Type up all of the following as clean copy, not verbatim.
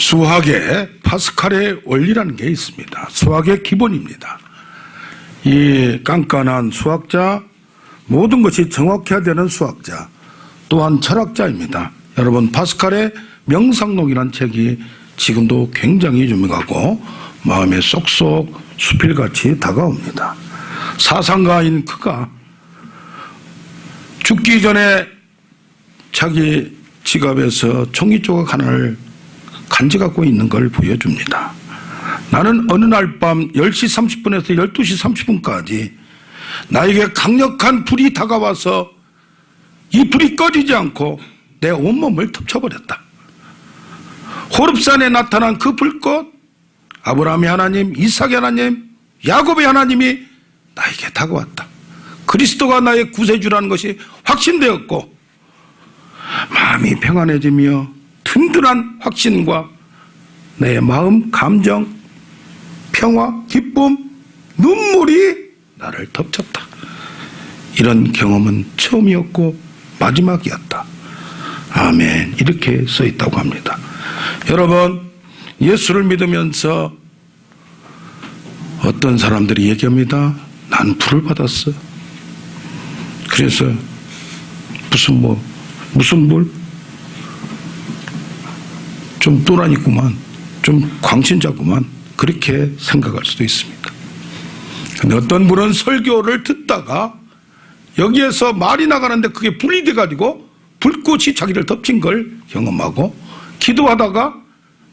수학에 파스칼의 원리라는 게 있습니다. 수학의 기본입니다. 이 깐깐한 수학자, 모든 것이 정확해야 되는 수학자, 또한 철학자입니다. 여러분, 파스칼의 명상록이라는 책이 지금도 굉장히 유명하고 마음에 쏙쏙 수필같이 다가옵니다. 사상가인 그가 죽기 전에 자기 지갑에서 종이 조각 하나를 간직하고 있는 걸 보여줍니다. 나는 어느 날 밤 10시 30분에서 12시 30분까지 나에게 강력한 불이 다가와서 이 불이 꺼지지 않고 내 온몸을 덮쳐버렸다. 호렙산에 나타난 그 불꽃, 아브라함의 하나님, 이삭의 하나님, 야곱의 하나님이 나에게 다가왔다. 그리스도가 나의 구세주라는 것이 확신되었고 마음이 평안해지며 든든한 확신과 내 마음, 감정, 평화, 기쁨, 눈물이 나를 덮쳤다. 이런 경험은 처음이었고 마지막이었다. 아멘. 이렇게 써 있다고 합니다. 여러분, 예수를 믿으면서 어떤 사람들이 얘기합니다. 난 불을 받았어. 그래서 무슨 불? 좀 또라니구만, 좀 광신자구만, 그렇게 생각할 수도 있습니다. 근데 어떤 분은 설교를 듣다가 여기에서 말이 나가는데 그게 불이 돼가지고 불꽃이 자기를 덮친 걸 경험하고 기도하다가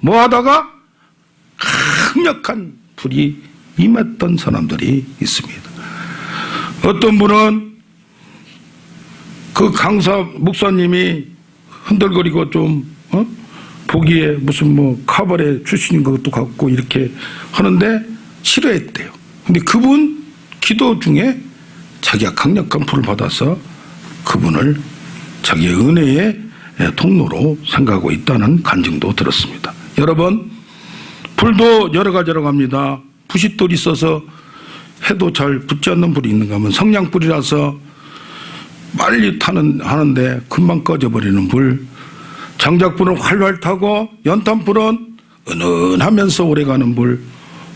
뭐하다가 강력한 불이 임했던 사람들이 있습니다. 어떤 분은 그 강사 목사님이 흔들거리고 좀 보기에 무슨 카바레 출신인 것도 같고 이렇게 하는데 싫어했대요. 근데 그분 기도 중에 자기가 강력한 불을 받아서 그분을 자기의 은혜의 통로로 생각하고 있다는 간증도 들었습니다. 여러분, 불도 여러 가지로 갑니다. 부싯돌이 있어서 해도 잘 붙지 않는 불이 있는가 하면 성냥불이라서 빨리 하는데 금방 꺼져버리는 불, 장작불은 활활 타고 연탄불은 은은하면서 오래가는 불,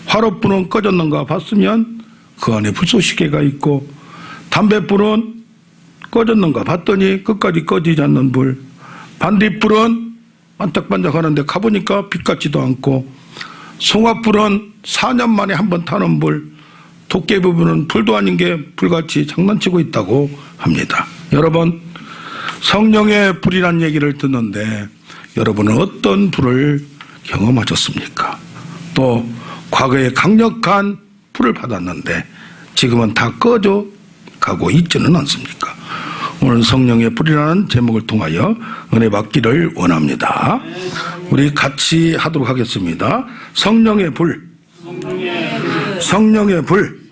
화롯불은 꺼졌는가 봤으면 그 안에 불쏘시개가 있고, 담뱃불은 꺼졌는가 봤더니 끝까지 꺼지지 않는 불, 반딧불은 반짝반짝 하는데 가보니까 빛 같지도 않고, 송화불은 4년 만에 한 번 타는 불, 도깨비불은 불도 아닌 게 불같이 장난치고 있다고 합니다. 여러분, 성령의 불이란 얘기를 듣는데 여러분은 어떤 불을 경험하셨습니까? 또 과거에 강력한 불을 받았는데 지금은 다 꺼져 가고 있지는 않습니까? 오늘 성령의 불이라는 제목을 통하여 은혜 받기를 원합니다. 우리 같이 하도록 하겠습니다. 성령의 불, 성령의 불.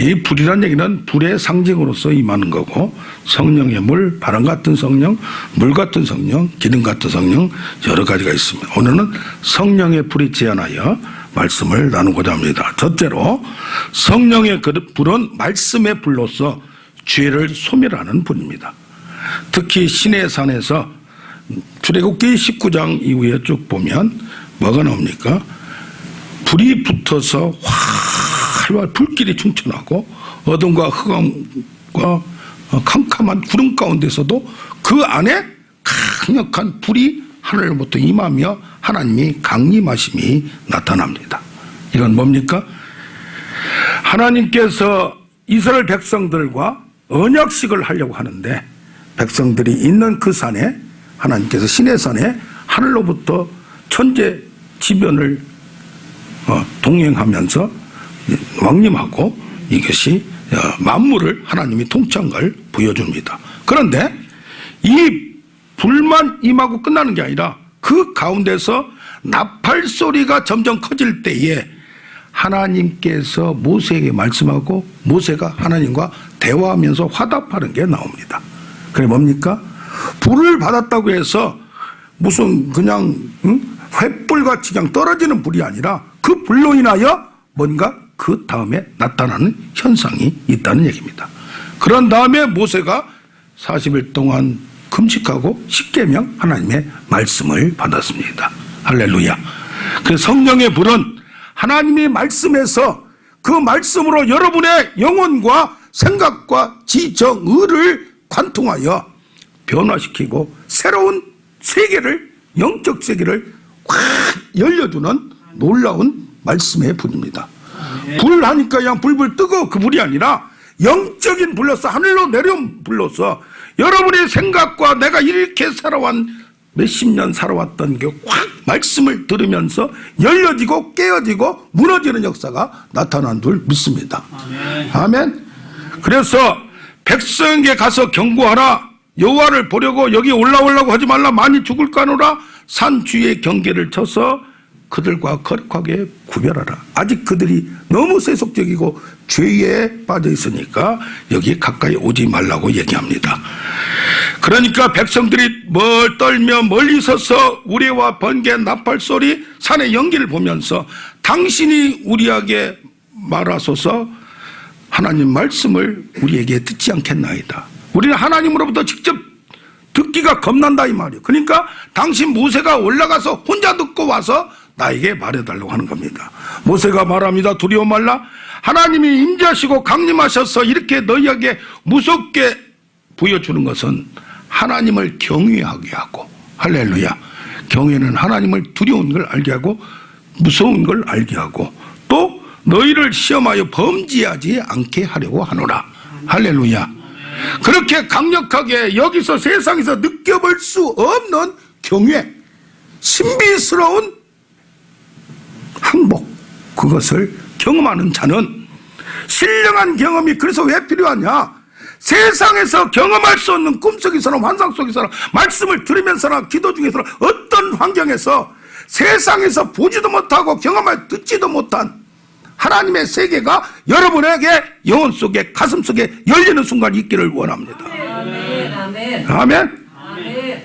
이 불이란 얘기는 불의 상징으로서 임하는 거고, 성령의 물, 바람 같은 성령, 물 같은 성령, 기름 같은 성령, 여러 가지가 있습니다. 오늘은 성령의 불이 제안하여 말씀을 나누고자 합니다. 첫째로, 성령의 불은 말씀의 불로서 죄를 소멸하는 불입니다. 특히 시내산에서 출애굽기 19장 이후에 쭉 보면 뭐가 나옵니까? 불이 붙어서 활활 불길이 충천하고 어둠과 흑암과 캄캄한 구름 가운데서도 그 안에 강력한 불이 하늘로부터 임하며 하나님이 강림하심이 나타납니다. 이건 뭡니까? 하나님께서 이스라엘 백성들과 언약식을 하려고 하는데 백성들이 있는 그 산에 하나님께서 시내산에 하늘로부터 천재지변을 동행하면서 왕림하고 이것이 만물을 하나님이 통치한 걸 보여줍니다. 그런데 이 불만 임하고 끝나는 게 아니라 그 가운데서 나팔 소리가 점점 커질 때에 하나님께서 모세에게 말씀하고 모세가 하나님과 대화하면서 화답하는 게 나옵니다. 그게 뭡니까? 불을 받았다고 해서 무슨 그냥 횃불같이 그냥 떨어지는 불이 아니라 그 불로 인하여 뭔가 그 다음에 나타나는 현상이 있다는 얘기입니다. 그런 다음에 모세가 40일 동안 금식하고 십계명 하나님의 말씀을 받았습니다. 할렐루야. 그 성령의 불은 하나님의 말씀에서 그 말씀으로 여러분의 영혼과 생각과 지정의를 관통하여 변화시키고 새로운 세계를, 영적 세계를 확 열려주는 놀라운 말씀의 불입니다. 불 하니까 그냥 불불 뜨고 그 불이 아니라 영적인 불로서 하늘로 내려온 불로서 여러분의 생각과 내가 이렇게 살아왔 몇십 년 살아왔던 게 확 말씀을 들으면서 열려지고 깨어지고 무너지는 역사가 나타난 줄 믿습니다. 아멘. 그래서 백성에게 가서 경고하라. 여호와를 보려고 여기 올라오려고 하지 말라. 많이 죽을까 하노라. 산 주위에 경계를 쳐서 그들과 거룩하게 구별하라. 아직 그들이 너무 세속적이고 죄에 빠져 있으니까 여기 가까이 오지 말라고 얘기합니다. 그러니까 백성들이 떨며 멀리 서서 우레와 번개 나팔 소리 산의 연기를 보면서 당신이 우리에게 말하소서 하나님 말씀을 우리에게 듣지 않겠나이다. 우리는 하나님으로부터 직접 듣기가 겁난다 이 말이에요. 그러니까 당신 모세가 올라가서 혼자 듣고 와서 나에게 말해달라고 하는 겁니다. 모세가 말합니다. 두려워 말라. 하나님이 임재하시고 강림하셔서 이렇게 너희에게 무섭게 보여주는 것은 하나님을 경외하게 하고, 할렐루야, 경외는 하나님을 두려운 걸 알게 하고 무서운 걸 알게 하고 또 너희를 시험하여 범죄하지 않게 하려고 하노라. 할렐루야. 그렇게 강력하게 여기서 세상에서 느껴볼 수 없는 경외, 신비스러운 항복, 그것을 경험하는 자는 신령한 경험이 그래서 왜 필요하냐? 세상에서 경험할 수 없는 꿈속에서나 환상 속에서나 말씀을 들으면서나 기도 중에서나 어떤 환경에서 세상에서 보지도 못하고 경험할 듣지도 못한 하나님의 세계가 여러분에게 영혼 속에 가슴 속에 열리는 순간이 있기를 원합니다. 아멘. 아멘. 아멘. 아멘.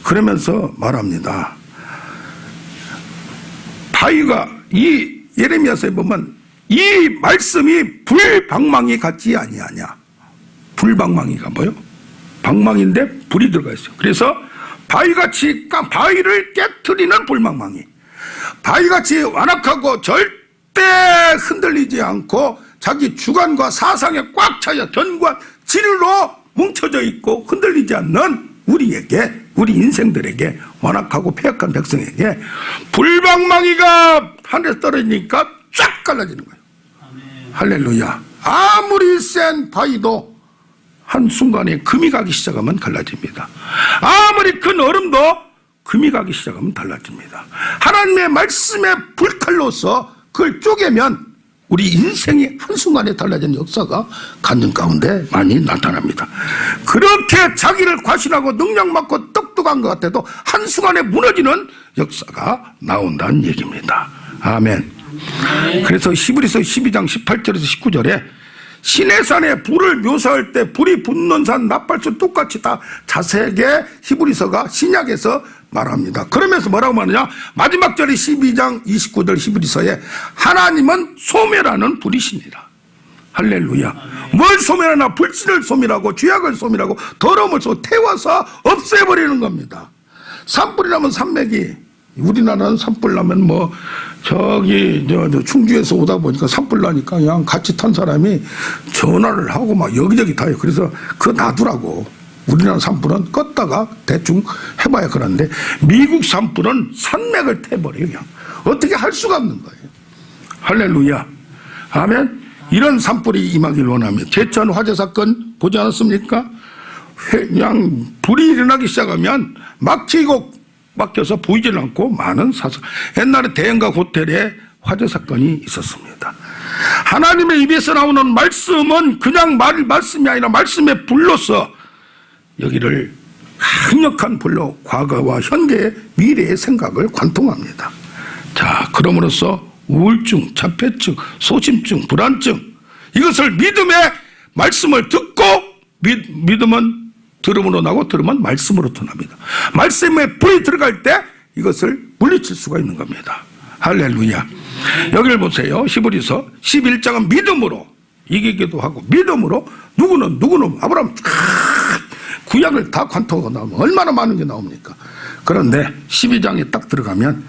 그러면서 말합니다. 바위가 이 예레미야서에 보면 이 말씀이 불방망이 같지 아니하냐. 불방망이가 뭐요? 방망인데 불이 들어가 있어요. 그래서 바위같이 바위를 깨트리는 불방망이, 바위같이 완악하고 절대 흔들리지 않고 자기 주관과 사상에 꽉 차여 견고한 진리로 뭉쳐져 있고 흔들리지 않는 우리에게, 우리 인생들에게, 완악하고 폐역한 백성에게 불방망이가 하늘에 떨어지니까 쫙 갈라지는 거예요. 아멘. 할렐루야. 아무리 센 바위도 한순간에 금이 가기 시작하면 갈라집니다. 아무리 큰 얼음도 금이 가기 시작하면 달라집니다. 하나님의 말씀의 불칼로서 그걸 쪼개면 우리 인생이 한순간에 달라지는 역사가 간증 가운데 많이 나타납니다. 그렇게 자기를 과신하고 능력 많고 똑똑한 것 같아도 한순간에 무너지는 역사가 나온다는 얘기입니다. 아멘. 그래서 히브리서 12장 18절에서 19절에 시내산에 불을 묘사할 때 불이 붙는 산 나팔수 똑같이 다 자세하게 히브리서가 신약에서 말합니다. 그러면서 뭐라고 말하느냐? 마지막 절이 12장 29절 히브리서에 하나님은 소멸하는 불이시니라. 할렐루야. 뭘 소멸하나? 불신을 소멸하고 죄악을 소멸하고 더러움을 태워서 없애버리는 겁니다. 산불이라면 산맥이, 우리나라는 산불 나면 저기 충주에서 오다 보니까 산불 나니까 그냥 같이 탄 사람이 전화를 하고 막 여기저기 타요. 그래서 그거 놔두라고. 우리나라 산불은 껐다가 대충 해봐야 그런데 미국 산불은 산맥을 태버려요. 그냥 어떻게 할 수가 없는 거예요. 할렐루야. 아멘. 이런 산불이 임하길 원합니다. 제천 화재 사건 보지 않았습니까? 그냥 불이 일어나기 시작하면 막혀서 보이질 않고 많은 사상. 옛날에 대형가 호텔에 화재 사건이 있었습니다. 하나님의 입에서 나오는 말씀은 그냥 말씀이 아니라 말씀의 불로서 여기를 강력한 불로 과거와 현재의 미래의 생각을 관통합니다. 자, 그럼으로써 우울증, 자폐증, 소심증, 불안증, 이것을 믿음의 말씀을 듣고 믿음은 들음으로 나고 들으면 말씀으로 통합니다. 말씀에 불이 들어갈 때 이것을 물리칠 수가 있는 겁니다. 할렐루야. 여기를 보세요. 히브리서 11장은 믿음으로 이기기도 하고 믿음으로 누구는 아브라함 구약을 다 관통하고 나오면 얼마나 많은 게 나옵니까? 그런데 12장에 딱 들어가면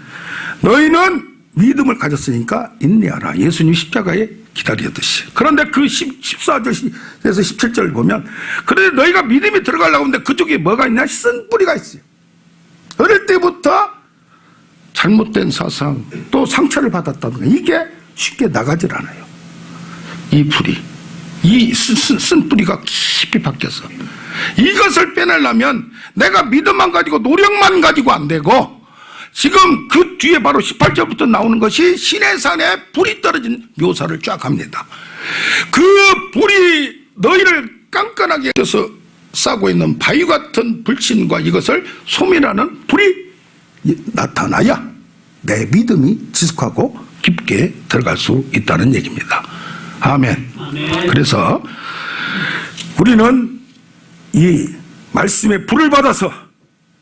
너희는 믿음을 가졌으니까 인내하라. 예수님 십자가에 기다리듯이. 그런데 그 14절에서 17절을 보면 그런데 너희가 믿음이 들어가려고 하는데 그쪽에 뭐가 있냐? 쓴 뿌리가 있어요. 어릴 때부터 잘못된 사상 또 상처를 받았다는 거 이게 쉽게 나가질 않아요. 이 뿌리, 이 쓴 뿌리가 깊이 박혀서 이것을 빼내려면 내가 믿음만 가지고 노력만 가지고 안 되고 지금 그 뒤에 바로 18절부터 나오는 것이 시내산에 불이 떨어진 묘사를 쫙 합니다. 그 불이 너희를 깐깐하게 해서 싸고 있는 바위 같은 불신과 이것을 소멸하는 불이 나타나야 내 믿음이 지속하고 깊게 들어갈 수 있다는 얘기입니다. 아멘. 그래서 우리는 이 말씀의 불을 받아서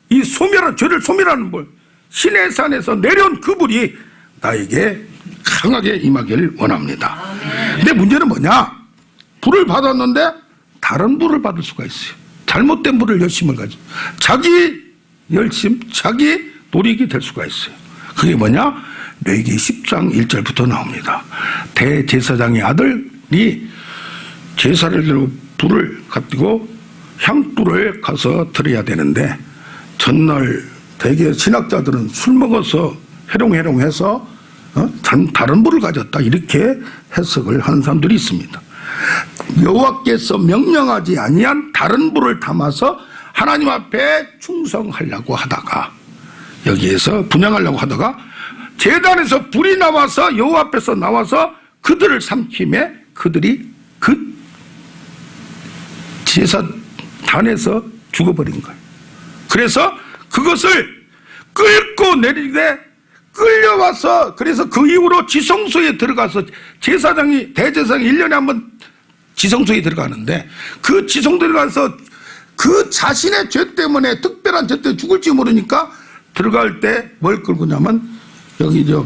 이 죄를 소멸하는 불, 시내산에서 내려온 그 불이 나에게 강하게 임하기를 원합니다. 근데 문제는 뭐냐? 불을 받았는데 다른 불을 받을 수가 있어요. 잘못된 불을 열심을 가지고 자기 열심, 자기 노력이 될 수가 있어요. 그게 뭐냐? 레위기 10장 1절부터 나옵니다. 대제사장의 아들이 제사를 드리고 불을 가지고 향불을 가서 드려야 되는데 전날 대개 신학자들은 술 먹어서 해롱해롱해서 다른 불을 가졌다 이렇게 해석을 하는 사람들이 있습니다. 여호와께서 명령하지 아니한 다른 불을 담아서 하나님 앞에 충성하려고 하다가 여기에서 분향하려고 하다가 제단에서 불이 나와서 여호와 앞에서 나와서 그들을 삼킴에 그들이 그 제사단에서 죽어버린 거예요. 그래서 그것을 끌고 내리되 끌려와서 그래서 그 이후로 지성소에 들어가서 대제사장이 1년에 한 번 지성소에 들어가는데 그 지성소에 들어가서 그 자신의 죄 때문에 특별한 죄 때문에 죽을지 모르니까 들어갈 때 뭘 끌고 냐면 여기 저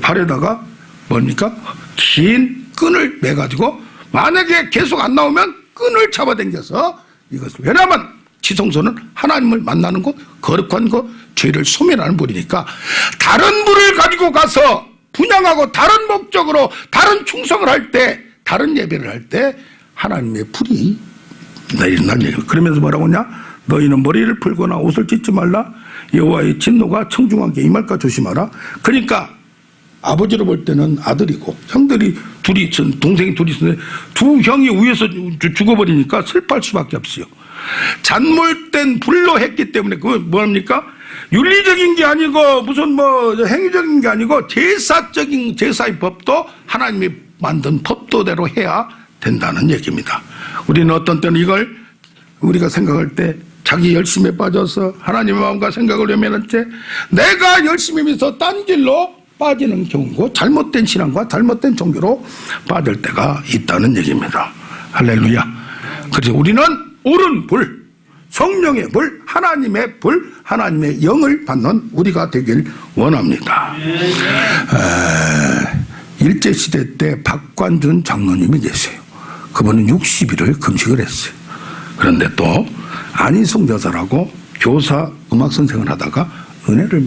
발에다가 뭡니까? 긴 끈을 매가지고 만약에 계속 안 나오면 끈을 잡아당겨서 이것을 왜냐하면 지성소는 하나님을 만나는 곳, 거룩한 곳, 죄를 소멸하는 불이니까 다른 불을 가지고 가서 분향하고 다른 목적으로 다른 충성을 할 때 다른 예배를 할 때 하나님의 불이 내린다는 얘기예요. 그러면서 뭐라고 하냐? 너희는 머리를 풀거나 옷을 찢지 말라. 여호와의 진노가 청중하게 임할까 조심하라. 그러니까 아버지로 볼 때는 아들이고 형들이 둘이 동생이 둘이 있는데 두 형이 위에서 죽어버리니까 슬퍼할 수밖에 없어요. 잔몰된 불로 했기 때문에 그거 뭡니까? 윤리적인 게 아니고 무슨 뭐 행위적인 게 아니고 제사적인 제사의 법도 하나님이 만든 법도대로 해야 된다는 얘기입니다. 우리는 어떤 때는 이걸 우리가 생각할 때 자기 열심에 빠져서 하나님의 마음과 생각을 외면한 채 내가 열심히 해서 딴 길로 빠지는 경우고 잘못된 신앙과 잘못된 종교로 빠질 때가 있다는 얘기입니다. 할렐루야. 그래서 우리는 옳은 불, 성령의 불, 하나님의 불, 하나님의 영을 받는 우리가 되길 원합니다. 일제시대 때 박관준 장로님이 계세요. 그분은 60일을 금식을 했어요. 그런데 또 안희숙 여사라고 교사 음악선생을 하다가 은혜를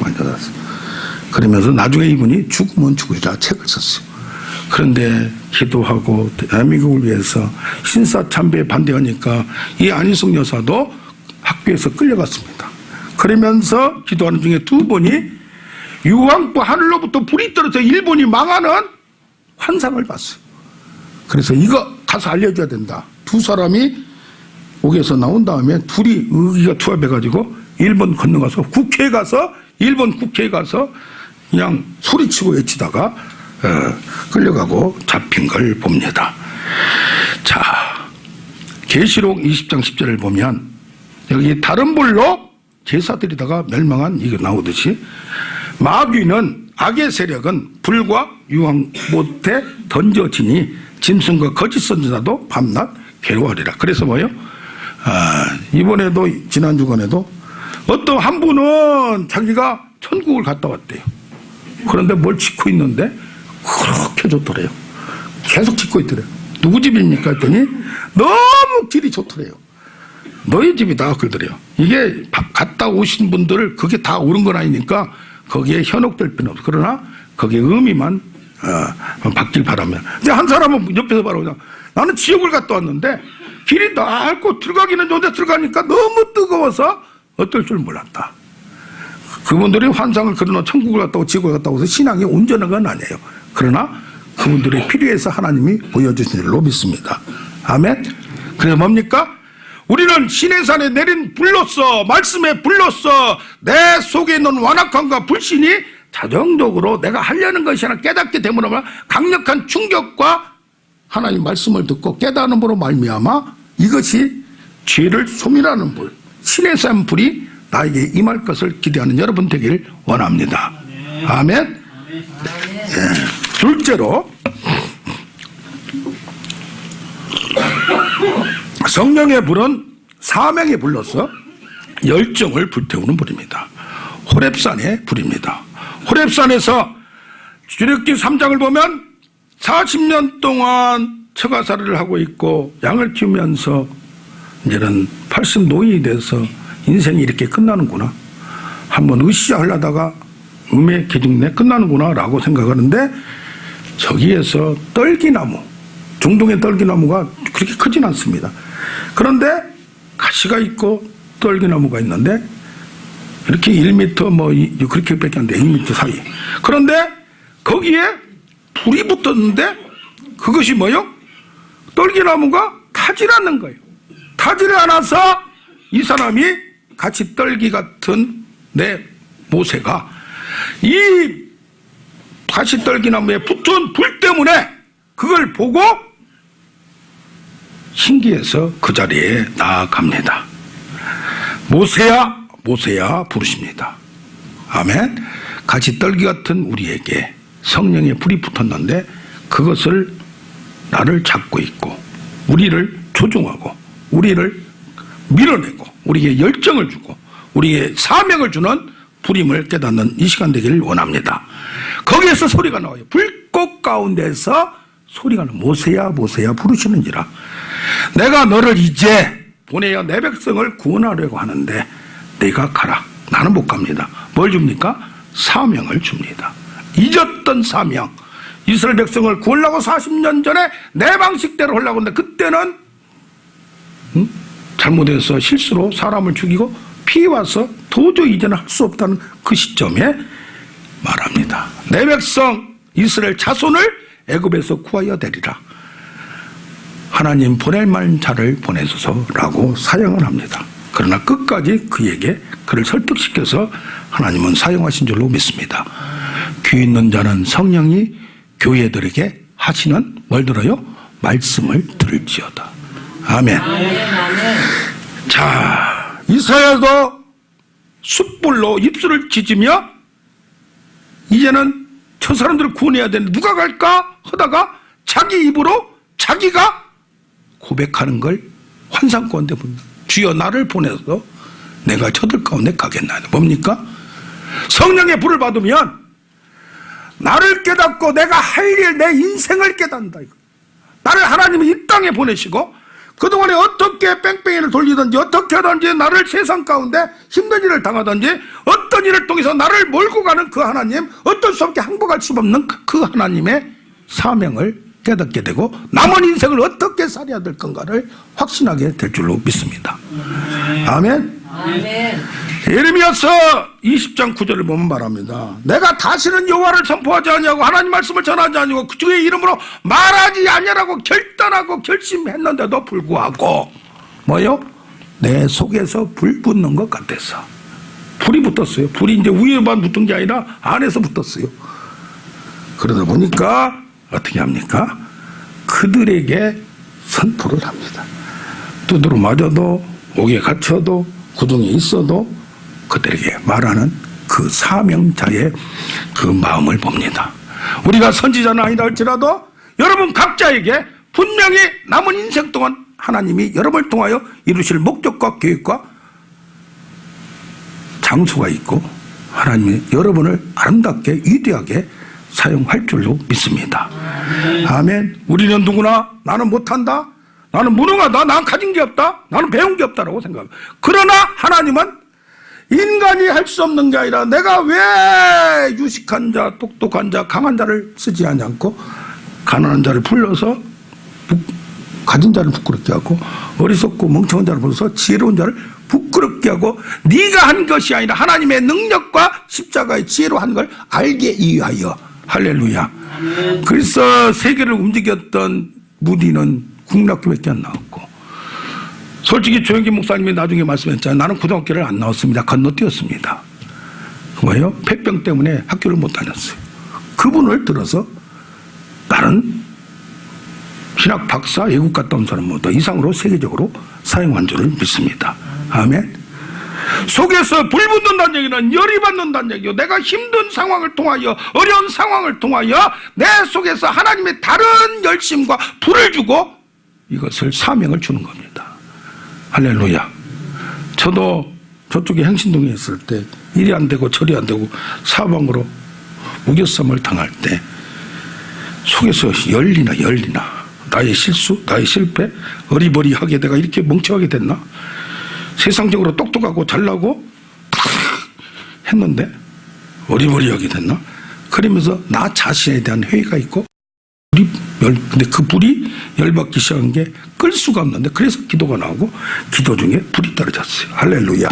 많이 받았어요. 그러면서 나중에 이분이 죽으면 죽으리라 책을 썼어요. 그런데 기도하고 대한민국을 위해서 신사참배에 반대하니까 이 안희숙 여사도 학교에서 끌려갔습니다. 그러면서 기도하는 중에 두 분이 유황부 하늘로부터 불이 떨어져 일본이 망하는 환상을 봤어요. 그래서 이거 가서 알려줘야 된다. 두 사람이 옥에서 나온 다음에 둘이 의기가 투합해가지고 일본 건너가서 국회에 가서 일본 국회에 가서 그냥 소리치고 외치다가 끌려가고 잡힌 걸 봅니다. 자, 계시록 20장 10절을 보면 여기 다른 불로 제사드리다가 멸망한 이거 나오듯이 마귀는 악의 세력은 불과 유황 못에 던져지니 짐승과 거짓 선지자도 밤낮 괴로워하리라. 그래서 뭐요? 이번에도 지난 주간에도 어떤 한 분은 자기가 천국을 갔다 왔대요. 그런데 뭘 짓고 있는데 그렇게 좋더래요. 계속 짓고 있더래요. 누구 집입니까 했더니 너무 길이 좋더래요. 너희 집이다 그러더래요. 이게 갔다 오신 분들을 그게 다 옳은 건 아니니까 거기에 현혹될 필요는 없어. 그러나 거기에 의미만 받길 바라면. 근데 한 사람은 옆에서 바라보자. 나는 지옥을 갔다 왔는데 길이 넓고 들어가기는 좋은데 들어가니까 너무 뜨거워서 어떨 줄 몰랐다. 그분들이 환상을 그려놓은 천국을 갔다 오고 지옥을 갔다 오고 신앙이 온전한 건 아니에요. 그러나 그분들이 필요해서 하나님이 보여주신 줄로 믿습니다. 아멘. 그래서 뭡니까? 우리는 시내산에 내린 불로서 말씀의 불로서 내 속에 있는 완악함과 불신이 자정적으로 내가 하려는 것이 하나 깨닫게 되므로 강력한 충격과 하나님 말씀을 듣고 깨달음으로 말미암아 이것이 죄를 소멸하는 불, 시내산 불이 나에게 임할 것을 기대하는 여러분 되길 원합니다. 아멘. 예. 둘째로 성령의 불은 사명의 불로서 열정을 불태우는 불입니다. 호렙산의 불입니다. 호렙산에서 출애굽기 3장을 보면 40년 동안 처가살이를 하고 있고 양을 키우면서 이제는 80 노인이 돼서 인생이 이렇게 끝나는구나. 한번 으쌰하려다가 음의 기둥내 끝나는구나 라고 생각하는데 저기에서 떨기나무, 중동의 떨기나무가 그렇게 크진 않습니다. 그런데 가시가 있고 떨기나무가 있는데 이렇게 1m 뭐 그렇게 밖에 안 돼. 2m 사이. 그런데 거기에 불이 붙었는데 그것이 뭐요? 떨기나무가 타질 않는 거예요. 타지를 않아서 이 사람이 같이 떨기 같은 내 모세가 이 가시 떨기나무에 붙은 불 때문에 그걸 보고 신기해서 그 자리에 나아갑니다. 모세야 모세야 부르십니다. 아멘. 같이 떨기 같은 우리에게 성령의 불이 붙었는데 그것을 나를 잡고 있고 우리를 조종하고 우리를 밀어내고 우리에게 열정을 주고 우리에게 사명을 주는 불임을 깨닫는 이 시간 되기를 원합니다. 거기에서 소리가 나와요. 불꽃 가운데서 소리가 나요. 모세야 모세야 부르시는지라 내가 너를 이제 보내어 내 백성을 구원하려고 하는데 네가 가라. 나는 못 갑니다. 뭘 줍니까? 사명을 줍니다. 잊었던 사명. 이스라엘 백성을 구하려고 40년 전에 내 방식대로 하려고 했는데 그때는 잘못해서 실수로 사람을 죽이고 피해와서 도저히 이제는 할 수 없다는 그 시점에 말합니다. 내 백성 이스라엘 자손을 애굽에서 구하여 내리라. 하나님 보낼 만한 자를 보내소서라고 사용을 합니다. 그러나 끝까지 그에게 그를 설득시켜서 하나님은 사용하신 줄로 믿습니다. 귀 있는 자는 성령이 교회들에게 하시는 뭘 들어요? 말씀을 들을지어다. 아멘. 자, 이사야도 숯불로 입술을 찢으며 이제는 저 사람들을 구원해야 되는데 누가 갈까 하다가 자기 입으로 자기가 고백하는 걸 환상 가운데 봅니다. 주여 나를 보내서 내가 저들 가운데 가겠나이다. 뭡니까? 성령의 불을 받으면 나를 깨닫고 내가 할 일, 내 인생을 깨닫는다. 나를 하나님이 이 땅에 보내시고 그동안에 어떻게 뺑뺑이를 돌리든지 어떻게 하든지 나를 세상 가운데 힘든 일을 당하든지 어떤 일을 통해서 나를 몰고 가는 그 하나님, 어쩔 수 없게 항복할 수 없는 그 하나님의 사명을 깨닫게 되고 남은 인생을 어떻게 살아야 될 건가를 확신하게 될 줄로 믿습니다. 아멘. 아멘. 예레미야서 20장 9절을 보면 말합니다. 내가 다시는 여호와를 선포하지 아니하고 하나님 말씀을 전하지 아니하고 그의 이름으로 말하지 아니하라고 결단하고 결심했는데도 불구하고 뭐요? 내 속에서 불 붙는 것 같아서 불이 붙었어요. 불이 이제 위에만 붙은 게 아니라 안에서 붙었어요. 그러다 보니까 어떻게 합니까? 그들에게 선포를 합니다. 두드러 맞아도 옥에 갇혀도 구덩이에 있어도 그들에게 말하는 그 사명자의 그 마음을 봅니다. 우리가 선지자는 아니다 할지라도 여러분 각자에게 분명히 남은 인생 동안 하나님이 여러분을 통하여 이루실 목적과 계획과 장소가 있고 하나님이 여러분을 아름답게 위대하게 사용할 줄로 믿습니다. 아멘. 우리는 누구나 나는 못한다. 나는 무능하다. 난 가진 게 없다. 나는 배운 게 없다라고 생각합니다. 그러나 하나님은 인간이 할 수 없는 게 아니라 내가 왜 유식한 자, 똑똑한 자, 강한 자를 쓰지 않고 가난한 자를 불러서 가진 자를 부끄럽게 하고 어리석고 멍청한 자를 불러서 지혜로운 자를 부끄럽게 하고 네가 한 것이 아니라 하나님의 능력과 십자가의 지혜로 한 걸 알게 위하여. 할렐루야. 그래서 세계를 움직였던 무디는 국립학교밖에 안 나왔고, 솔직히 조영기 목사님이 나중에 말씀했잖아요. 나는 고등학교를 안 나왔습니다. 건너뛰었습니다. 뭐예요? 폐병 때문에 학교를 못 다녔어요. 그분을 들어서 나는 신학 박사, 외국 갔다 온 사람보다 이상으로 세계적으로 사용한 줄을 믿습니다. 아멘. 속에서 불 붙는다는 얘기는 열이 받는다는 얘기요. 내가 힘든 상황을 통하여, 어려운 상황을 통하여 내 속에서 하나님의 다른 열심과 불을 주고 이것을 사명을 주는 겁니다. 할렐루야. 저도 저쪽에 행신동에 있을 때 일이 안 되고 처리 안 되고 사방으로 우겨쌈을 당할 때 속에서 열리나 나의 실수, 나의 실패, 어리버리하게 내가 이렇게 멍청하게 됐나? 세상적으로 똑똑하고 잘나고 했는데 어리버리하게 됐나? 그러면서 나 자신에 대한 회의가 있고, 근데 그 불이 열받기 시작한 게 끌 수가 없는데, 그래서 기도가 나오고 기도 중에 불이 떨어졌어요. 할렐루야.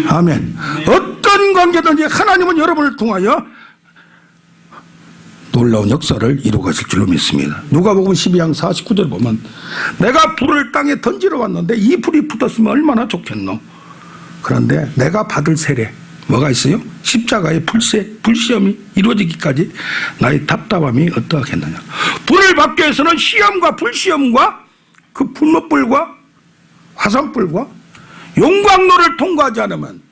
아멘. 어떤 관계든지 하나님은 여러분을 통하여 놀라운 역사를 이루어 가실 줄로 믿습니다. 누가복음 12장 49절 보면 내가 불을 땅에 던지러 왔는데 이 불이 붙었으면 얼마나 좋겠노. 그런데 내가 받을 세례 뭐가 있어요? 십자가의 불시험이 이루어지기까지 나의 답답함이 어떠하겠느냐. 불을 받기 위해서는 시험과 불시험과 그 분노불과 화산불과 용광로를 통과하지 않으면,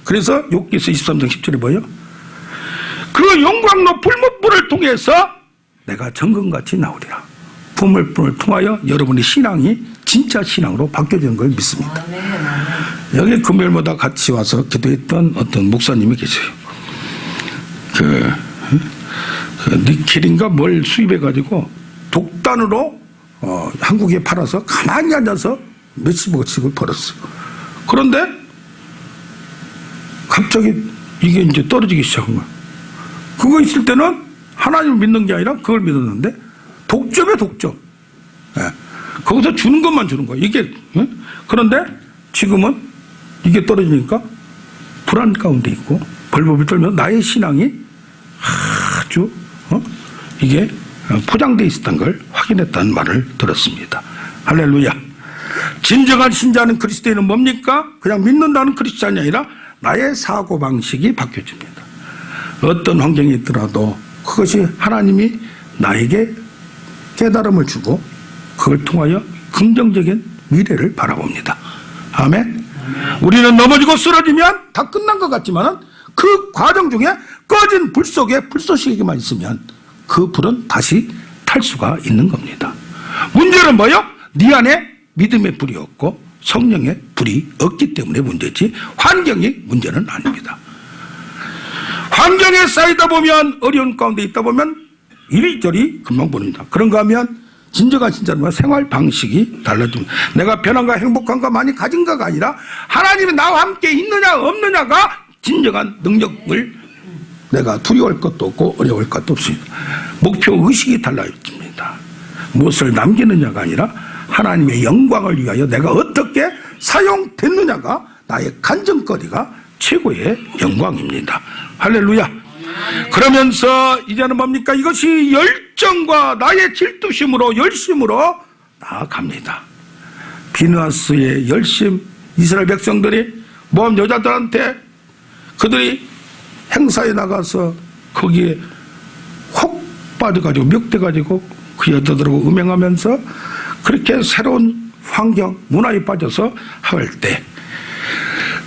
그래서 욥기서 23장 10절에 뭐예요? 그 용광로 불못불을 통해서 내가 정금같이 나오리라. 불을 통하여 여러분의 신앙이 진짜 신앙으로 바뀌어지는 걸 믿습니다. 여기 금요일마다 같이 와서 기도했던 어떤 목사님이 계세요. 그 니켈인가 뭘 수입해가지고 독단으로 한국에 팔아서 가만히 앉아서 몇십억씩을 벌었어요. 그런데 갑자기 이게 이제 떨어지기 시작한 거야. 그거 있을 때는 하나님을 믿는 게 아니라 그걸 믿었는데 독점에 독점. 예. 거기서 주는 것만 주는 거야. 이게. 그런데 지금은 이게 떨어지니까 불안 가운데 있고 벌벌 떨면서 나의 신앙이 아주 이게 포장되어 있었던 걸 확인했다는 말을 들었습니다. 할렐루야. 진정한 신자는 그리스도인은 뭡니까? 그냥 믿는다는 크리스찬이 아니라 나의 사고방식이 바뀌어집니다. 어떤 환경이 있더라도 그것이 하나님이 나에게 깨달음을 주고 그걸 통하여 긍정적인 미래를 바라봅니다. 아멘. 우리는 넘어지고 쓰러지면 다 끝난 것 같지만 그 과정 중에 꺼진 불 속에 불쏘시개만 있으면 그 불은 다시 탈 수가 있는 겁니다. 문제는 뭐요? 네 안에 믿음의 불이 없고 성령의 불이 없기 때문에 문제지 환경이 문제는 아닙니다. 환경에 쌓이다 보면, 어려운 가운데 있다 보면 이리저리 금방 보입니다. 그런가 하면 진정한 신자는 생활 방식이 달라집니다. 내가 편안과 행복한가 많이 가진가가 아니라 하나님이 나와 함께 있느냐 없느냐가 진정한 능력을, 내가 두려워할 것도 없고 어려울 것도 없습니다. 목표 의식이 달라집니다. 무엇을 남기느냐가 아니라 하나님의 영광을 위하여 내가 어떻게 사용됐느냐가 나의 간증거리가 최고의 영광입니다. 할렐루야. 그러면서 이제는 뭡니까? 이것이 열정과 나의 질투심으로 열심으로 나아갑니다. 비느하스의 열심, 이스라엘 백성들이 모함 여자들한테 그들이 행사에 나가서 거기에 혹 빠져가지고 멱대가지고 그 여자들하고 음행하면서 그렇게 새로운 환경, 문화에 빠져서 할 때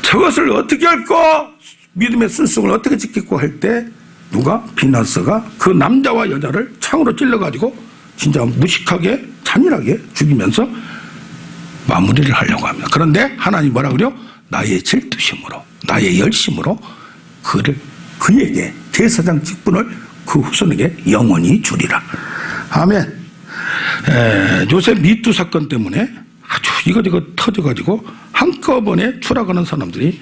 저것을 어떻게 할까? 믿음의 순종을 어떻게 지키고 할 때 누가? 비나스가 그 남자와 여자를 창으로 찔러가지고 진짜 무식하게 잔인하게 죽이면서 마무리를 하려고 합니다. 그런데 하나님 뭐라 그래요? 나의 질투심으로, 나의 열심으로 그에게 제사장 직분을 그 후손에게 영원히 주리라. 아멘. 요새 미투 사건 때문에 아주 이것저것 터져가지고 한꺼번에 추락하는 사람들이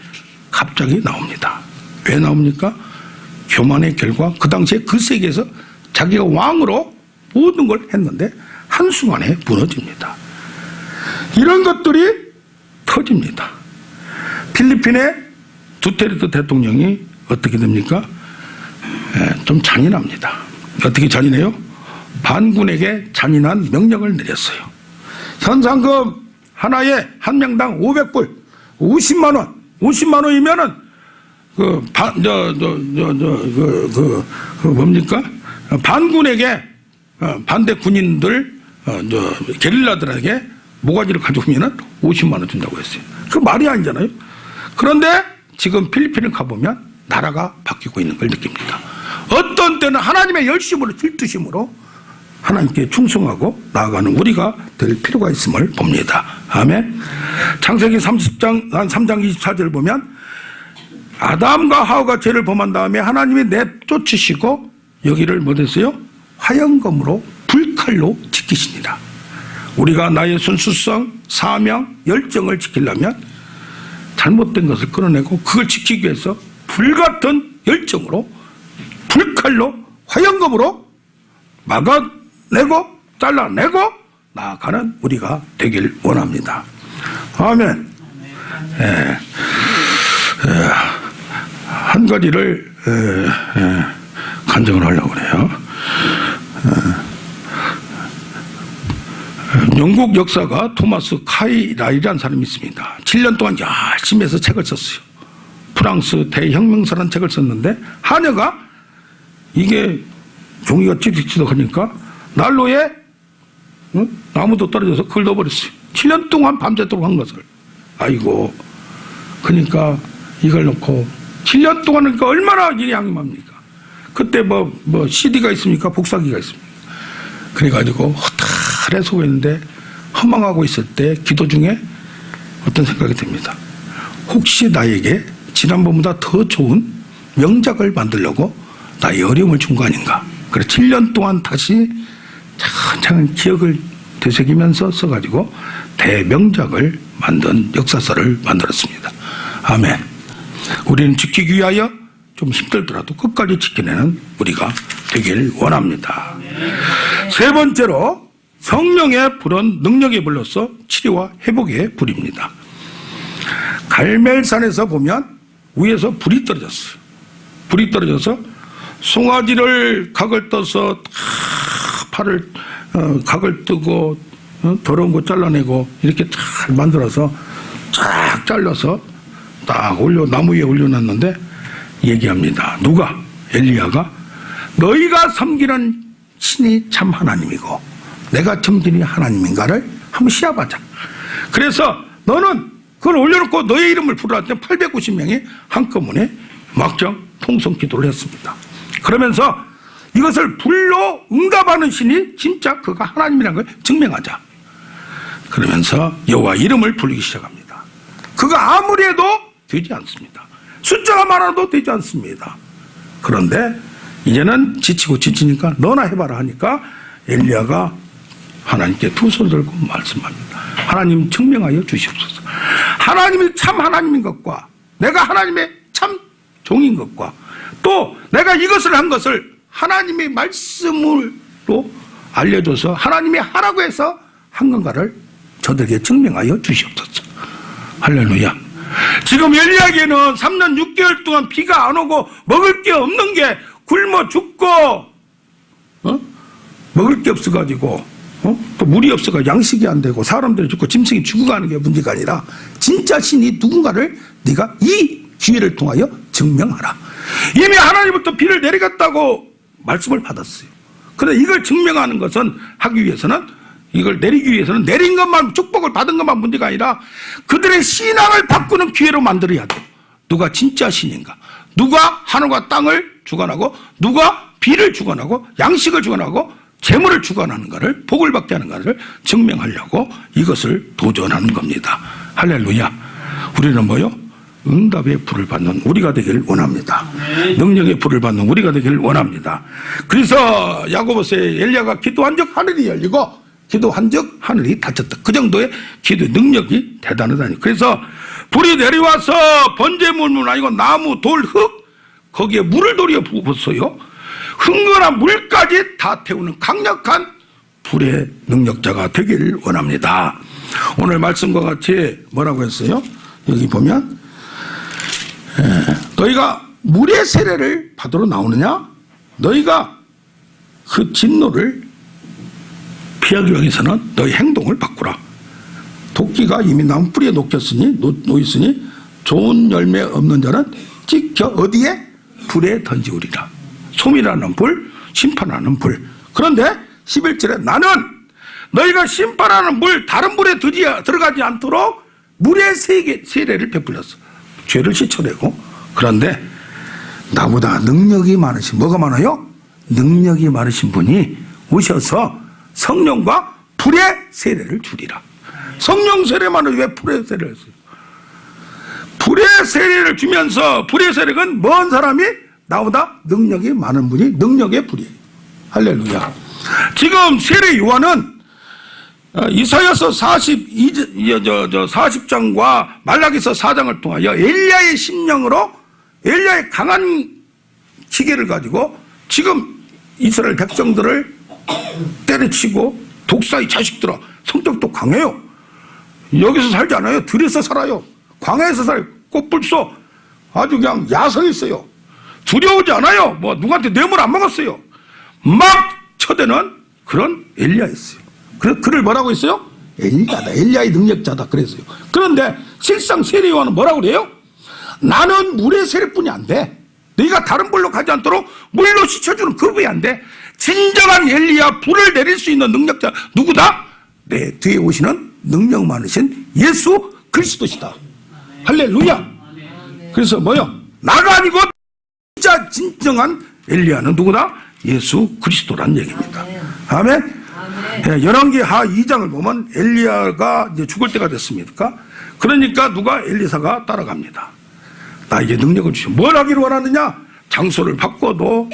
갑자기 나옵니다. 왜 나옵니까? 교만의 결과, 그 당시에 그 세계에서 자기가 왕으로 모든 걸 했는데 한순간에 무너집니다. 이런 것들이 터집니다. 필리핀의 두테르테 대통령이 어떻게 됩니까? 좀 잔인합니다. 어떻게 잔인해요? 반군에게 잔인한 명령을 내렸어요. 현상금 하나에 한 명당 500불, 50만 원, 50만 원이면은 뭡니까? 반군에게 반대 군인들 게릴라들에게 모가지를 가져오면은 50만 원 준다고 했어요. 그 말이 아니잖아요. 그런데 지금 필리핀을 가보면 나라가 바뀌고 있는 걸 느낍니다. 어떤 때는 하나님의 열심으로 질투심으로 하나님께 충성하고 나아가는 우리가 될 필요가 있음을 봅니다. 아멘. 창세기 30장 3장 24절을 보면 아담과 하와가 죄를 범한 다음에 하나님이 내쫓으시고 여기를 못했어요? 화영검으로 불칼로 지키시니라. 우리가 나의 순수성, 사명, 열정을 지키려면 잘못된 것을 끌어내고 그걸 지키기 위해서 불같은 열정으로 불칼로 화영검으로 막아내고 잘라내고 나아가는 우리가 되길 원합니다. 아멘. 한 가지를 간증을 하려고 해요. 영국 역사가 토마스 카이라이라는 사람이 있습니다. 7년 동안 열심히 해서 책을 썼어요. 프랑스 대혁명사라는 책을 썼는데 하녀가 이게 종이가 찌득찌득하니까 난로에 나무도 떨어져서 그걸 넣어버렸어요. 7년 동안 밤새도록 한 것을. 아이고, 그러니까 이걸 놓고 7년 동안 하니까 얼마나 일이 양임합니까? 그때 뭐 CD가 있습니까? 복사기가 있습니까? 그래가지고 허탈해서 있는데 허망하고 있을 때 기도 중에 어떤 생각이 듭니다. 혹시 나에게 지난번보다 더 좋은 명작을 만들려고 나의 어려움을 준 거 아닌가? 그래서 7년 동안 다시 차근차근 기억을 되새기면서 써가지고 대명작을 만든 역사서를 만들었습니다. 아멘. 우리는 지키기 위하여 좀 힘들더라도 끝까지 지켜내는 우리가 되길 원합니다. 세 번째로 성령의 불은 능력의 불로서 치료와 회복의 불입니다. 갈멜산에서 보면 위에서 불이 떨어졌어요. 불이 떨어져서 송아지를 각을 떠서 팔을 각을 뜨고 더러운 거 잘라내고 이렇게 잘 만들어서 쫙 잘라서 딱 나무 위에 올려놨는데 얘기합니다. 누가? 엘리야가 너희가 섬기는 신이 참 하나님이고 내가 섬기는 하나님인가를 한번 시합하자. 그래서 너는 그걸 올려놓고 너의 이름을 부르라 때 890명이 한꺼번에 막정 통성 기도를 했습니다. 그러면서 이것을 불로 응답하는 신이 진짜 그가 하나님이라는 걸 증명하자. 그러면서 여호와 이름을 부르기 시작합니다. 그가 아무리 해도 되지 않습니다. 숫자가 많아도 되지 않습니다. 그런데 이제는 지치고 지치니까 너나 해봐라 하니까 엘리야가 하나님께 두 손 들고 말씀합니다. 하나님 증명하여 주시옵소서. 하나님이 참 하나님인 것과 내가 하나님의 참 종인 것과 또 내가 이것을 한 것을 하나님의 말씀으로 알려줘서 하나님이 하라고 해서 한 건가를 저들에게 증명하여 주시옵소서. 할렐루야. 지금 엘리야에게는 3년 6개월 동안 비가 안 오고 먹을 게 없는 게 굶어 죽고 먹을 게 없어가지고 또 물이 없어가 양식이 안 되고 사람들이 죽고 짐승이 죽어가는 게 문제가 아니라 진짜 신이 누군가를 네가 이 기회를 통하여 증명하라. 이미 하나님부터 비를 내리겠다고 말씀을 받았어요. 그런데 이걸 증명하는 것은 하기 위해서는 이걸 내리기 위해서는 내린 것만 축복을 받은 것만 문제가 아니라 그들의 신앙을 바꾸는 기회로 만들어야 돼. 누가 진짜 신인가? 누가 하늘과 땅을 주관하고 누가 비를 주관하고 양식을 주관하고 재물을 주관하는가를 복을 받게 하는가를 증명하려고 이것을 도전하는 겁니다. 할렐루야. 우리는 뭐요? 응답의 불을 받는 우리가 되기를 원합니다. 능력의 불을 받는 우리가 되기를 원합니다. 그래서 야고보서에 엘리야가 기도한 적 하늘이 열리고 기도한 적 하늘이 닫혔다. 그 정도의 기도의 능력이 대단하다니. 그래서 불이 내려와서 번제물은 아니고 나무, 돌, 흙 거기에 물을 도리어 부었어요. 흥건한 물까지 다 태우는 강력한 불의 능력자가 되길 원합니다. 오늘 말씀과 같이 뭐라고 했어요? 여기 보면 너희가 물의 세례를 받으러 나오느냐? 너희가 그 진노를 피하기 위해서는 너희 행동을 바꾸라. 도끼가 이미 나무 뿌리에 놓였으니 좋은 열매 없는 자는 찍혀 어디에? 불에 던지우리라. 소멸하는 불, 심판하는 불. 그런데 11절에 나는 너희가 심판하는 물, 다른 불에 들어가지 않도록 물의 세례를 베풀렸어. 죄를 씻어내고. 그런데 나보다 능력이 많으신, 뭐가 많아요? 능력이 많으신 분이 오셔서 성령과 불의 세례를 주리라. 성령 세례만을 왜 불의 세례를 했어요? 불의 세례를 주면서, 불의 세례는 먼 사람이 나보다 능력이 많은 분이 능력의 불이에요. 할렐루야. 지금 세례 요한은 이사야서 40장과 말라기서 4장을 통하여 엘리야의 심령으로, 엘리야의 강한 기계를 가지고 지금 이스라엘 백성들을 때려치고, 독사의 자식들아, 성격도 강해요. 여기서 살지 않아요. 들에서 살아요. 광야에서 살아요. 꽃불소 아주 그냥 야성이 있어요. 두려우지 않아요. 뭐 누구한테 뇌물 안 먹었어요. 막 쳐대는 그런 엘리야였어요. 그래서 그를 뭐라고 했어요? 엘리야다. 엘리야의 능력자다 그랬어요. 그런데 실상 세례 요한은 뭐라고 그래요? 나는 물의 세례뿐이 안 돼. 네가 다른 불로 가지 않도록 물로 씻어주는 그분이 안 돼. 진정한 엘리야, 불을 내릴 수 있는 능력자 누구다? 내 뒤에 오시는 능력 많으신 예수 그리스도시다. 할렐루야. 그래서 뭐요? 나가 아니고 진짜 진정한 엘리야는 누구다? 예수 그리스도란 얘기입니다. 아멘. 열왕기하 2장을 보면 엘리야가 이제 죽을 때가 됐습니까? 그러니까 누가? 엘리사가 따라갑니다. 나에게 능력을 주시오. 뭘 하기를 원하느냐? 장소를 바꿔도,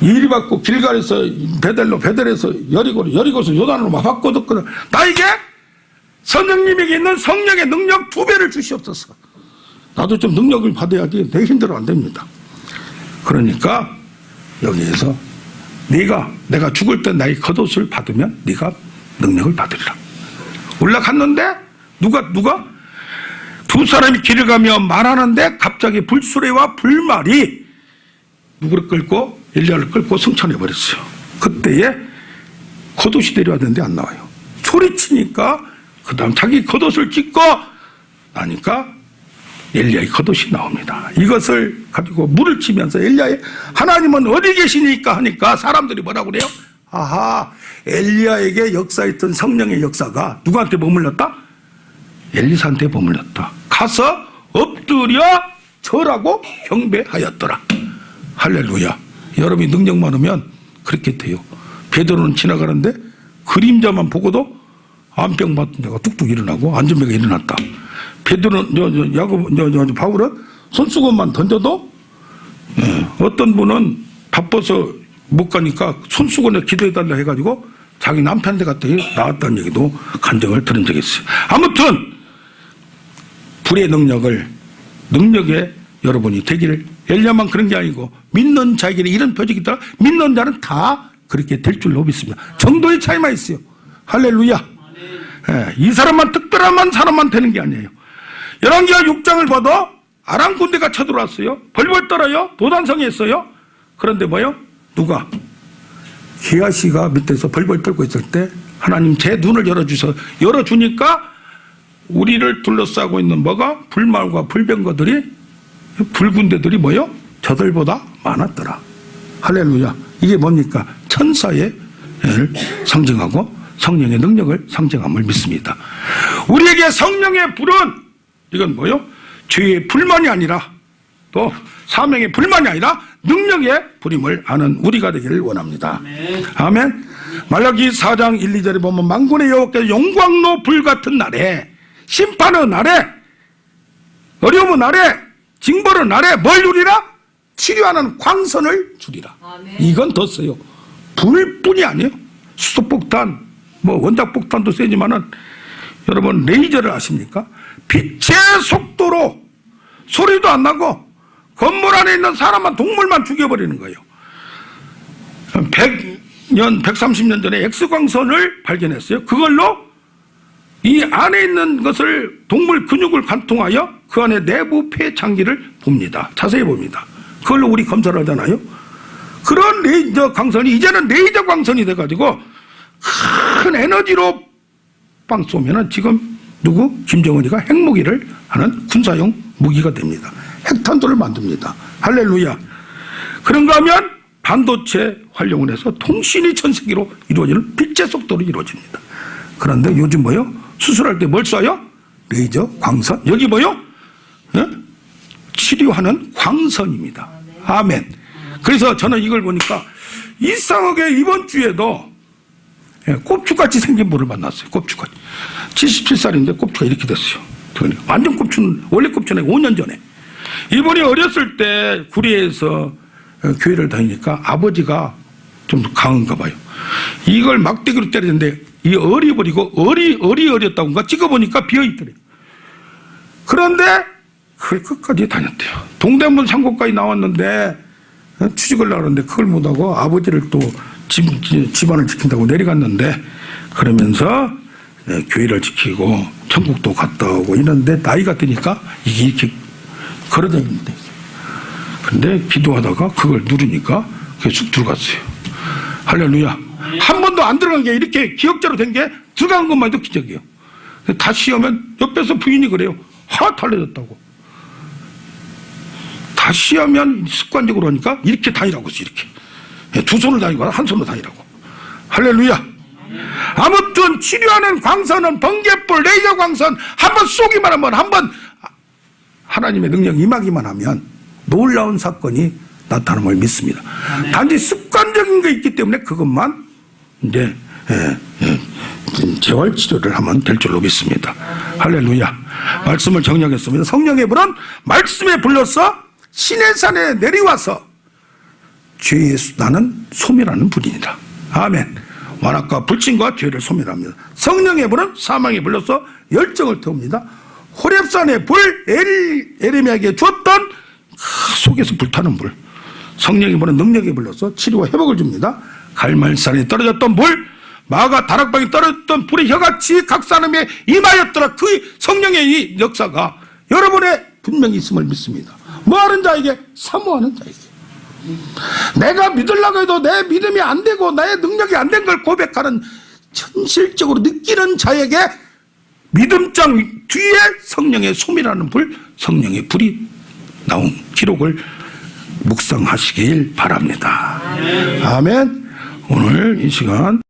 이리 바꾸고 길갈에서 베델로, 베델에서 여리고로, 여리고에서 요단으로 막 바꿔도 나에게 선생님에게 있는 성령의 능력 2배를 주시옵소서. 나도 좀 능력을 받아야지 내 힘대로 안 됩니다. 그러니까 여기에서 내가 죽을 때 나의 겉옷을 받으면 네가 능력을 받으리라. 올라갔는데 누가 두 사람이 길을 가며 말하는데 갑자기 불수레와 불말이 누구를 끌고, 엘리야를 끌고 승천해 버렸어요. 그때에 겉옷이 내려왔는데 안 나와요. 소리치니까 그 다음 자기 겉옷을 찢고 나니까 엘리야의 겉옷이 나옵니다. 이것을 가지고 물을 치면서 엘리야의 하나님은 어디 계시니까 하니까 사람들이 뭐라고 그래요? 아하, 엘리야에게 역사했던 성령의 역사가 누구한테 머물렀다? 엘리사한테 머물렀다. 가서 엎드려 절하고 경배하였더라. 할렐루야. 여러분이 능력 많으면 그렇게 돼요. 베드로는 지나가는데 그림자만 보고도 암병 받은 자가 뚝뚝 일어나고 안전병이 일어났다. 베드로는 바울은 손수건만 던져도 어떤 분은 바빠서 못 가니까 손수건에 기도해달라 해가지고 자기 남편한테 갔더니 나왔다는 얘기도 간증을 들은 적이 있어요. 아무튼 불의 능력에 여러분이 되기를, 엘리야만 그런 게 아니고 믿는 자에게는 이런 표적이 있다. 믿는 자는 다 그렇게 될 줄로 믿습니다. 정도의 차이만 있어요. 할렐루야. 이 사람만, 특별한 사람만 되는 게 아니에요. 열왕기하 6장을 봐도 아람 군대가 쳐들어왔어요. 벌벌 떨어요. 도단성에 있어요. 그런데 뭐요? 누가? 기하시가 밑에서 벌벌 떨고 있을 때 하나님 제 눈을 열어주니까 우리를 둘러싸고 있는 뭐가? 불말과 불병거들이, 불군대들이 뭐요? 저들보다 많았더라. 할렐루야. 이게 뭡니까? 천사의 상징하고 성령의 능력을 상징함을 믿습니다. 우리에게 성령의 불은 이건 뭐요? 죄의 불만이 아니라, 또 사명의 불만이 아니라 능력의 불임을 아는 우리가 되기를 원합니다. 아멘. 말라기 4장 1, 2절에 보면 만군의 여호와께서 영광로 불 같은 날에, 심판의 날에, 어려움의 날에, 징벌의 날에 뭘 주리라? 치료하는 광선을 주리라. 이건 더 써요. 불뿐이 아니에요. 수소폭탄, 원자폭탄도 세지만은 여러분 레이저를 아십니까? 빛의 속도로 소리도 안 나고 건물 안에 있는 사람만 동물만 죽여버리는 거예요. 100년, 130년 전에 X광선을 발견했어요. 그걸로 이 안에 있는 것을 동물 근육을 관통하여 그 안에 내부 폐 장기를 봅니다. 자세히 봅니다. 그걸로 우리 검사를 하잖아요. 그런 레이저 광선이 이제는 레이저 광선이 돼가지고 큰 에너지로 빵 쏘면은 지금 누구? 김정은이가 핵무기를 하는 군사용 무기가 됩니다. 핵탄두를 만듭니다. 할렐루야. 그런가 하면 반도체 활용을 해서 통신이 전 세계로 이루어지는 빛의 속도로 이루어집니다. 그런데 요즘 뭐요? 수술할 때 뭘 쏴요? 레이저, 광선. 여기 뭐요? 치료하는 광선입니다. 아멘. 그래서 저는 이걸 보니까 이상하게 이번 주에도 꼽추같이 생긴 분을 만났어요. 꼽추같이. 77살인데 꼽추가 이렇게 됐어요. 완전 꼽추는, 원래 꼽추는 5년 전에. 이분이 어렸을 때 구리에서 교회를 다니니까 아버지가 좀 강한가 봐요. 이걸 막대기로 때리는데 이 얼이 버리고 얼이 어렸다고인가 찍어보니까 비어있더래요. 그런데 그걸 끝까지 다녔대요. 동대문 상고까지 나왔는데 취직을 나가는데 그걸 못하고 아버지를 또 집안을 지킨다고 내려갔는데 그러면서 교회를 지키고 천국도 갔다 오고 이런데 나이가 드니까 이게 이렇게 걸어다니는데 근데 기도하다가 그걸 누르니까 그게 쑥 들어갔어요. 할렐루야. 한 번도 안 들어간 게 이렇게 기억자로 된 게 들어간 것만 해도 기적이에요. 다시 하면 옆에서 부인이 그래요. 달라졌다고. 다시 하면 습관적으로 하니까 이렇게 다니라고 했어요. 이렇게. 두 손을 다니고 한 손으로 다니라고. 할렐루야. 아무튼 치료하는 광선은 번개불, 레이저 광선 한번 쏘기만 하면 한번 하나님의 능력이 임하기만 하면 놀라운 사건이 나타나는 걸 믿습니다. 단지 습관적인 게 있기 때문에 그것만 이제 재활 치료를 하면 될 줄로 믿습니다. 할렐루야. 말씀을 정리하겠습니다. 성령의 불은 말씀에 불러서 시내산에 내려와서 죄의 나는 소멸하는 불이니라. 아멘. 완악과 불신과 죄를 소멸합니다. 성령의 불은 사망에 불러서 열정을 태웁니다. 호렙산의 불, 에레미야에게 주었던 그 속에서 불타는 불. 성령의 불은 능력에 불러서 치료와 회복을 줍니다. 갈멜산에 떨어졌던 불, 마가 다락방에 떨어졌던 불의 혀같이 각 사람에 임하였더라. 그 성령의 이 역사가 여러분의 분명히 있음을 믿습니다. 뭐하는 자에게? 사모하는 자에게. 내가 믿으려고 해도 내 믿음이 안 되고 나의 능력이 안 된 걸 고백하는 현실적으로 느끼는 자에게 믿음장 뒤에 성령의 소멸하는 불, 성령의 불이 나온 기록을 묵상하시길 바랍니다. 아멘. 오늘 이 시간